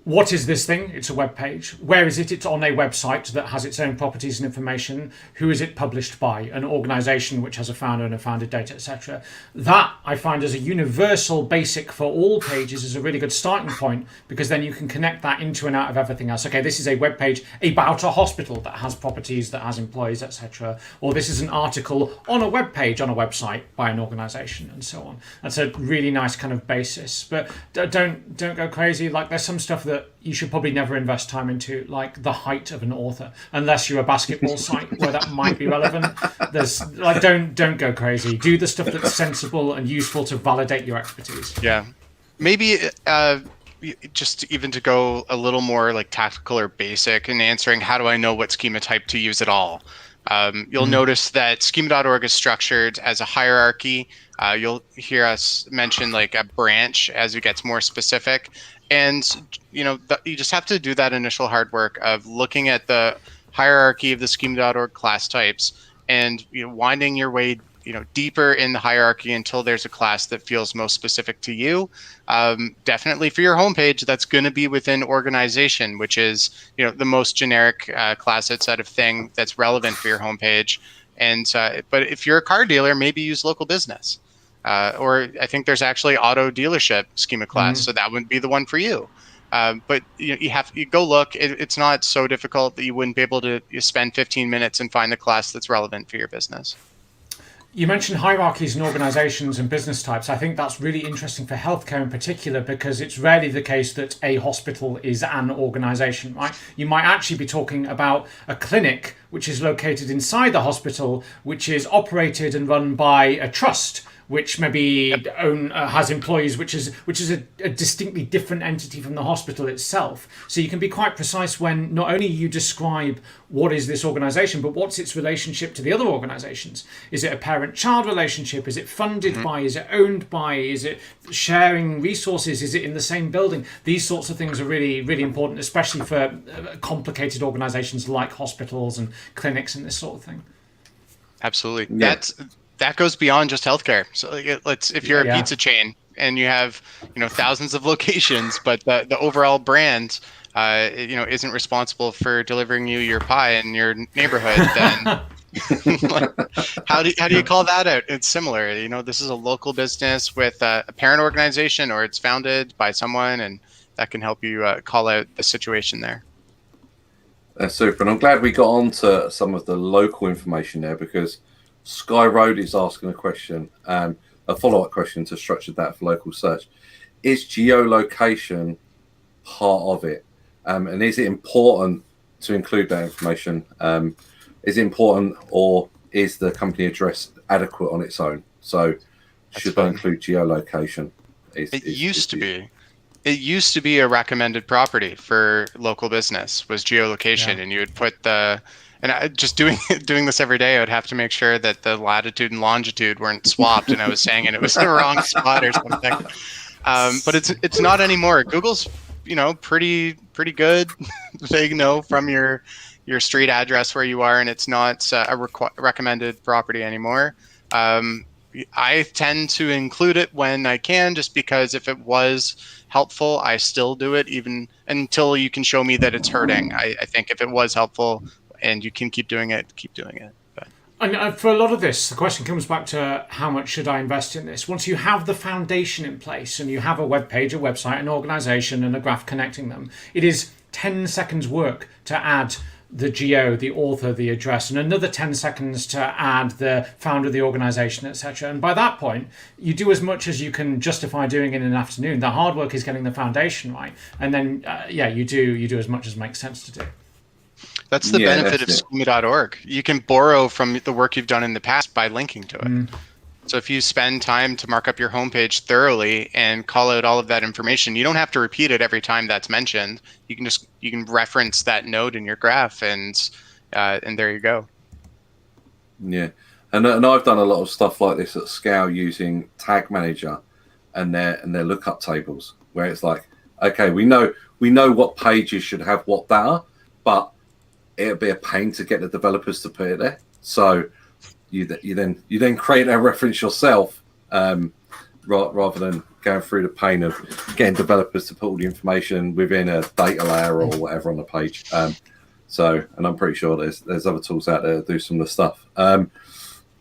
what is this thing? It's a web page. Where is it? It's on a website that has its own properties and information. Who is it published by? An organization which has a founder and a founded data, etc. That I find as a universal basic for all pages is a really good starting point, because then you can connect that into and out of everything else. Okay, this is a web page about a hospital that has properties, that has employees, etc. Or this is an article on a web page on a website by an organization, and so on. That's a really nice kind of basis. But don't go crazy. Like, there's some stuff that you should probably never invest time into, like the height of an author, unless you're a basketball site where that might be relevant. There's like, don't go crazy. Do the stuff that's sensible and useful to validate your expertise. Yeah, maybe just even to go a little more like tactical or basic in answering how do I know what schema type to use at all. You'll notice that schema.org is structured as a hierarchy. You'll hear us mention like a branch as it gets more specific. And, you just have to do that initial hard work of looking at the hierarchy of the schema.org class types and, winding your way, deeper in the hierarchy until there's a class that feels most specific to you. Definitely for your homepage, that's going to be within organization, which is, the most generic class set of thing that's relevant for your homepage. And but if you're a car dealer, maybe use local business. Or I think there's actually auto dealership schema class, so that wouldn't be the one for you. But you go look. It's not so difficult that you wouldn't be able to spend 15 minutes and find the class that's relevant for your business. You mentioned hierarchies in organizations and business types. I think that's really interesting for healthcare in particular, because it's rarely the case that a hospital is an organization, right? You might actually be talking about a clinic which is located inside the hospital, which is operated and run by a trust, which maybe has employees, which is a distinctly different entity from the hospital itself. So you can be quite precise when not only you describe what is this organization, but what's its relationship to the other organizations. Is it a parent-child relationship? Is it funded by? Is it owned by? Is it sharing resources? Is it in the same building? These sorts of things are really, really important, especially for complicated organizations like hospitals and clinics and this sort of thing. Absolutely. Yeah. That goes beyond just healthcare. So if you're a pizza chain and you have thousands of locations, but the overall brand isn't responsible for delivering you your pie in your neighborhood, then how do you call that out? It's similar. This is a local business with a parent organization, or it's founded by someone, and that can help you call out the situation there. That's super. And I'm glad we got on to some of the local information there, because Sky Road is asking a question, a follow-up question to structured data for local search. Is geolocation part of it? And is it important to include that information? Is it important, or is the company address adequate on its own? So should they include geolocation? It used to be a recommended property for local business, was geolocation, and you would put just doing this every day, I would have to make sure that the latitude and longitude weren't swapped, and I was saying it was the wrong spot or something. But it's not anymore. Google's pretty good. They know from your street address where you are, and it's not a recommended property anymore. I tend to include it when I can, just because if it was helpful, I still do it, even until you can show me that it's hurting. I think if it was helpful and you can keep doing it, keep doing it. But. And for a lot of this, the question comes back to how much should I invest in this? Once you have the foundation in place and you have a web page, a website, an organization, and a graph connecting them, it is 10 seconds work to add the geo, the author, the address, and another 10 seconds to add the founder of the organization, etc. And by that point, you do as much as you can justify doing in an afternoon. The hard work is getting the foundation right, and then you do as much as makes sense to do. That's the benefit of schema.org. You can borrow from the work you've done in the past by linking to it. So if you spend time to mark up your homepage thoroughly and call out all of that information, you don't have to repeat it every time that's mentioned. You can reference that node in your graph, and there you go. Yeah, and I've done a lot of stuff like this at scale using Tag Manager and their lookup tables, where it's like, okay, we know what pages should have what data, but it'll be a pain to get the developers to put it there. So you then create a reference yourself, rather than going through the pain of getting developers to put all the information within a data layer or whatever on the page. And I'm pretty sure there's other tools out there that do some of the stuff.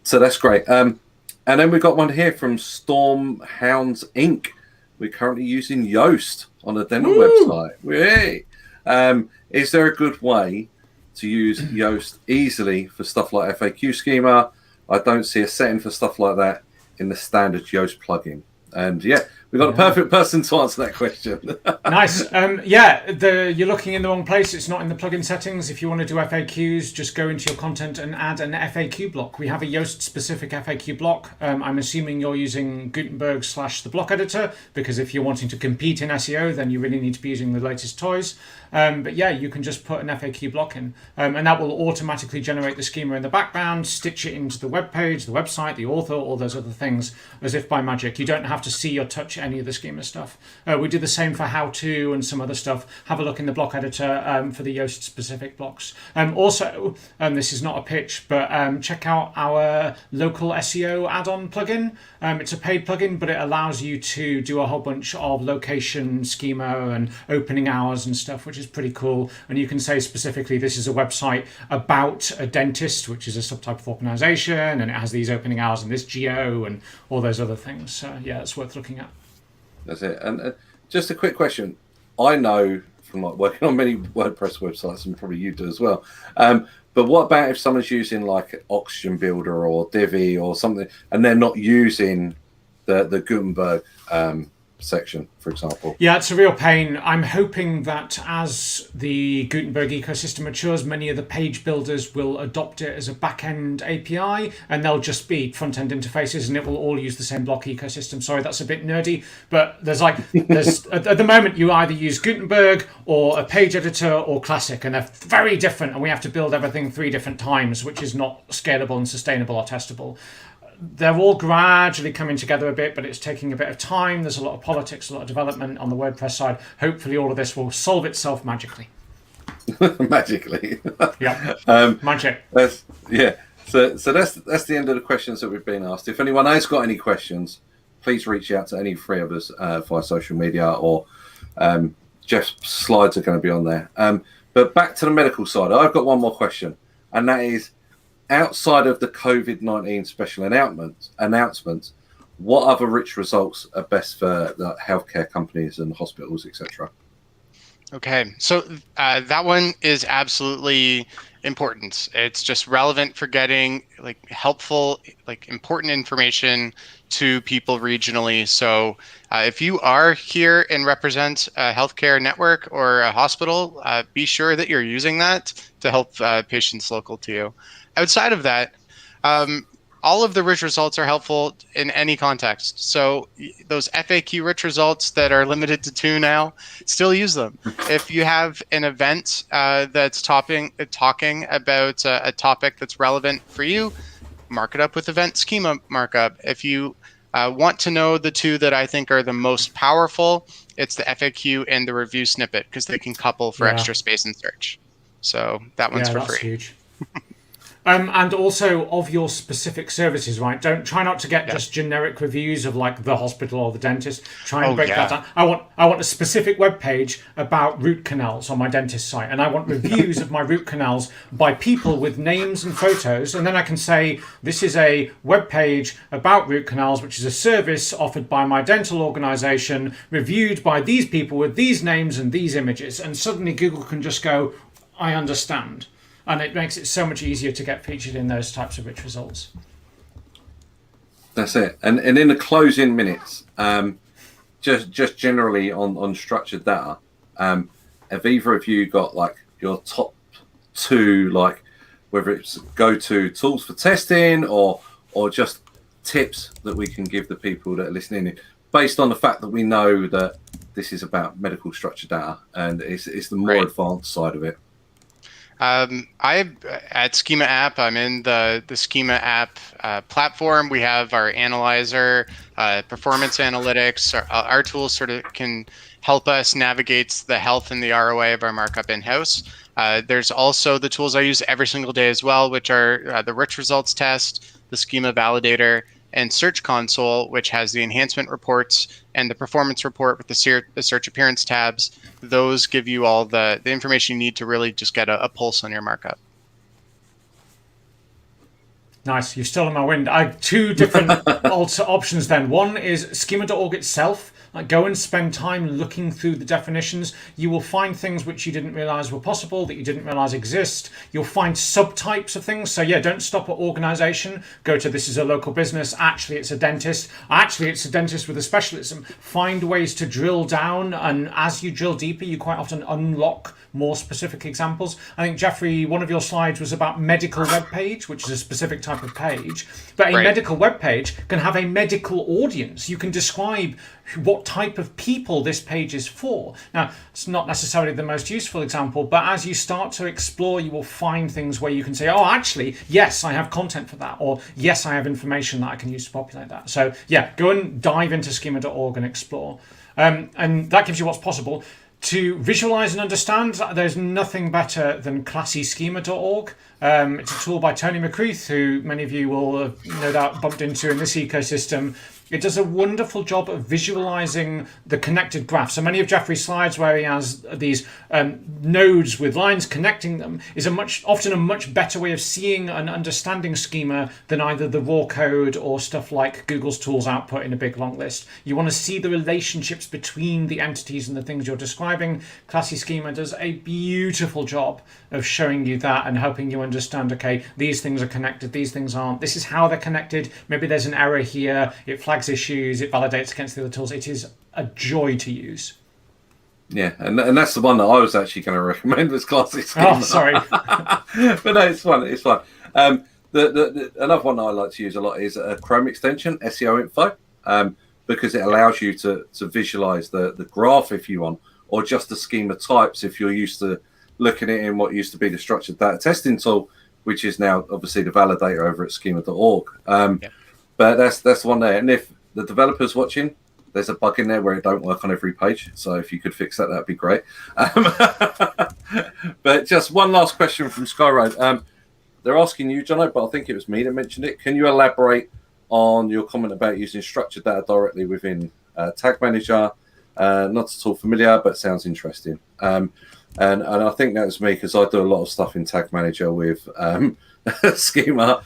So that's great. And then we've got one here from Stormhounds Inc. We're currently using Yoast on the dental website. Is there a good way to use Yoast easily for stuff like FAQ schema? I don't see a setting for stuff like that in the standard Yoast plugin. And we've got a perfect person to answer that question. Nice. You're looking in the wrong place. It's not in the plugin settings. If you want to do FAQs, just go into your content and add an FAQ block. We have a Yoast specific FAQ block. I'm assuming you're using Gutenberg / the block editor, because if you're wanting to compete in SEO, then you really need to be using the latest toys. You can just put an FAQ block in, and that will automatically generate the schema in the background, stitch it into the web page, the website, the author, all those other things, as if by magic. You don't have to see or touch any of the schema stuff. We do the same for how-to and some other stuff. Have a look in the block editor for the Yoast specific blocks. Also, this is not a pitch, but check out our local SEO add-on plugin. It's a paid plugin, but it allows you to do a whole bunch of location schema and opening hours and stuff, which is pretty cool. And you can say specifically, this is a website about a dentist, which is a subtype of organization, and it has these opening hours and this geo and all those other things. So it's worth looking at. That's it. And just a quick question. I know from working on many WordPress websites, and probably you do as well. But what about if someone's using like Oxygen Builder or Divi or something, and they're not using the Gutenberg section, for example. Yeah, it's a real pain. I'm hoping that as the Gutenberg ecosystem matures, many of the page builders will adopt it as a back-end API, and they'll just be front-end interfaces, and it will all use the same block ecosystem. Sorry, that's a bit nerdy, but there's at the moment you either use Gutenberg or a page editor or Classic, and they're very different, and we have to build everything 3 different times, which is not scalable and sustainable or testable. They're all gradually coming together a bit, but it's taking a bit of time. There's a lot of politics, a lot of development on the WordPress side. Hopefully all of this will solve itself magically. Magically. Yeah. Magic. So that's the end of the questions that we've been asked. If anyone has got any questions, please reach out to any 3 of us via social media, or Jeff's slides are going to be on there. But back to the medical side, I've got one more question, and that is, outside of the COVID-19 special announcements, what other rich results are best for the healthcare companies and hospitals, etc.? Okay, so that one is absolutely important. It's just relevant for getting helpful, important information to people regionally. So if you are here and represent a healthcare network or a hospital, be sure that you're using that to help patients local to you. Outside of that, all of the rich results are helpful in any context. So those FAQ rich results that are limited to 2 now, still use them. If you have an event that's talking about a topic that's relevant for you, mark it up with event schema markup. If you want to know the 2 that I think are the most powerful, it's the FAQ and the review snippet, because they can couple for extra space and search. So that one's for free. Huge. And also of your specific services, right? Don't try not to get just generic reviews of the hospital or the dentist. Try and break that down. I want a specific web page about root canals on my dentist site, and I want reviews of my root canals by people with names and photos, and then I can say this is a web page about root canals, which is a service offered by my dental organization, reviewed by these people with these names and these images, and suddenly Google can just go, I understand. And it makes it so much easier to get featured in those types of rich results. That's it. And in the closing minutes, just generally on structured data, have either of you got your top 2, whether it's go-to tools for testing or just tips that we can give the people that are listening, based on the fact that we know that this is about medical structured data and it's the more advanced side of it? At Schema App, I'm in the Schema App platform. We have our analyzer, performance analytics. Our tools sort of can help us navigate the health and the ROI of our markup in-house. There's also the tools I use every single day as well, which are the rich results test, the schema validator, and Search Console, which has the enhancement reports and the performance report with the search appearance tabs. Those give you all the information you need to really just get a pulse on your markup. Nice. You're still in my wind. I have 2 different options then. One is schema.org itself. Go and spend time looking through the definitions. You will find things which you didn't realize were possible, that you didn't realize exist. You'll find subtypes of things. So don't stop at organization. Go to this is a local business. Actually, it's a dentist. Actually, it's a dentist with a specialism. Find ways to drill down. And as you drill deeper, you quite often unlock more specific examples. I think, Jeffrey, one of your slides was about medical web page, which is a specific type of page. But a medical web page can have a medical audience. You can describe what type of people this page is for. Now, it's not necessarily the most useful example, but as you start to explore, you will find things where you can say, oh, actually, yes, I have content for that, or yes, I have information that I can use to populate that. So go and dive into schema.org and explore. And that gives you what's possible. To visualize and understand, there's nothing better than classyschema.org. It's a tool by Tony McCreath, who many of you will have no doubt bumped into in this ecosystem. It does a wonderful job of visualizing the connected graph. So many of Jeffrey's slides where he has these nodes with lines connecting them is often a much better way of seeing and understanding schema than either the raw code or stuff like Google's tools output in a big long list. You want to see the relationships between the entities and the things you're describing. describing classy schema does a beautiful job of showing you that and helping you understand, okay, these things are connected, these things aren't. This is how they're connected. Maybe there's an error here. It flags issues. It validates against the other tools. It is a joy to use. Yeah, and that's the one that I was actually going to recommend was classy schema. Oh, sorry. But no, it's fun. It's fun. The another one that I like to use a lot is a Chrome extension, SEO Info, because it allows you to visualize the graph if you want, or just the schema types if you're used to looking at it in what used to be the structured data testing tool, which is now obviously the validator over at schema.org. But that's the one there. And if the developer's watching, there's a bug in there where it don't work on every page. So if you could fix that, that'd be great. But just one last question from Skyroad. They're asking you, Jono, but I think it was me that mentioned it. Can you elaborate on your comment about using structured data directly within Tag Manager? Not at all familiar, but sounds interesting. And I think that was me because I do a lot of stuff in Tag Manager with schema.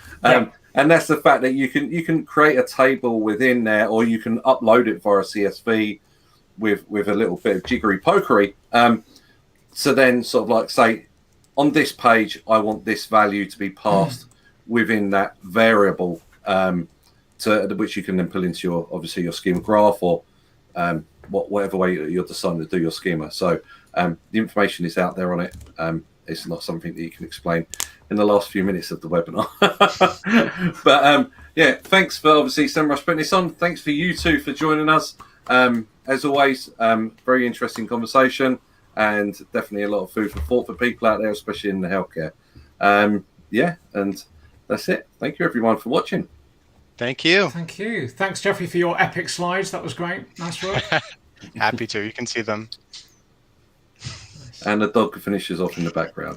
And that's the fact that you can create a table within there, or you can upload it via CSV with a little bit of jiggery pokery. So then sort of like say, on this page, I want this value to be passed within that variable, to which you can then pull into your obviously your schema graph or whatever way you're deciding to do your schema. So the information is out there on it. It's not something that you can explain in the last few minutes of the webinar. But yeah, thanks for obviously SEMrush putting this on. Thanks for you two for joining us. As always, very interesting conversation and definitely a lot of food for thought for people out there, especially in the healthcare. Yeah, and that's it. Thank you everyone for watching. Thank you. Thank you. Thanks, Jeffrey, for your epic slides. That was great. Nice work. Happy to. You can see them. And the dog finishes off in the background.